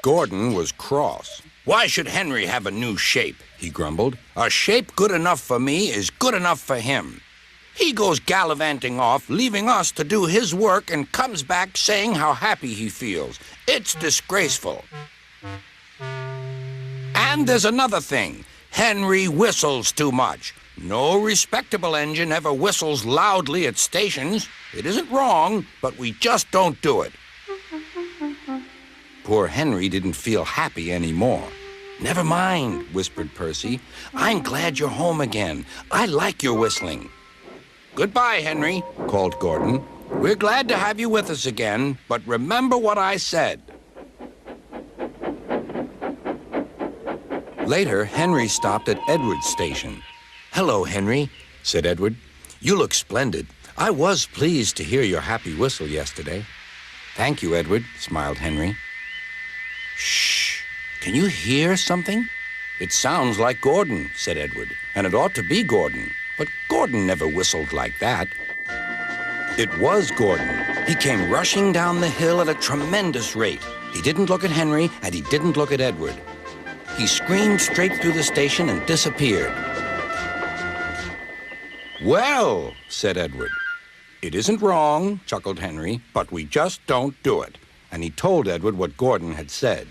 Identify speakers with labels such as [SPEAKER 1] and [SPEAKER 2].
[SPEAKER 1] Gordon was cross. "Why should Henry have a new shape?" he grumbled. "A shape good enough for me is good enough for him. He goes gallivanting off, leaving us to do his work, and comes back saying how happy he feels. It's disgraceful. And there's another thing. Henry whistles too much. No respectable engine ever whistles loudly at stations. It isn't wrong, but we just don't do it." Poor Henry didn't feel happy anymore. "Never mind," whispered Percy. "I'm glad you're home again. I like your whistling." "Goodbye, Henry," called Gordon. "We're glad to have you with us again, but remember what I said." Later, Henry stopped at Edward's station. "Hello, Henry," said Edward. "You look splendid. I was pleased to hear your happy whistle yesterday." "Thank you, Edward," smiled Henry. "Shh! Can you hear something?" "It sounds like Gordon," said Edward, "and it ought to be Gordon. But Gordon never whistled like that." It was Gordon. He came rushing down the hill at a tremendous rate. He didn't look at Henry, and he didn't look at Edward. He screamed straight through the station and disappeared. "Well," said Edward. "It isn't wrong," chuckled Henry, "but we just don't do it." And he told Edward what Gordon had said.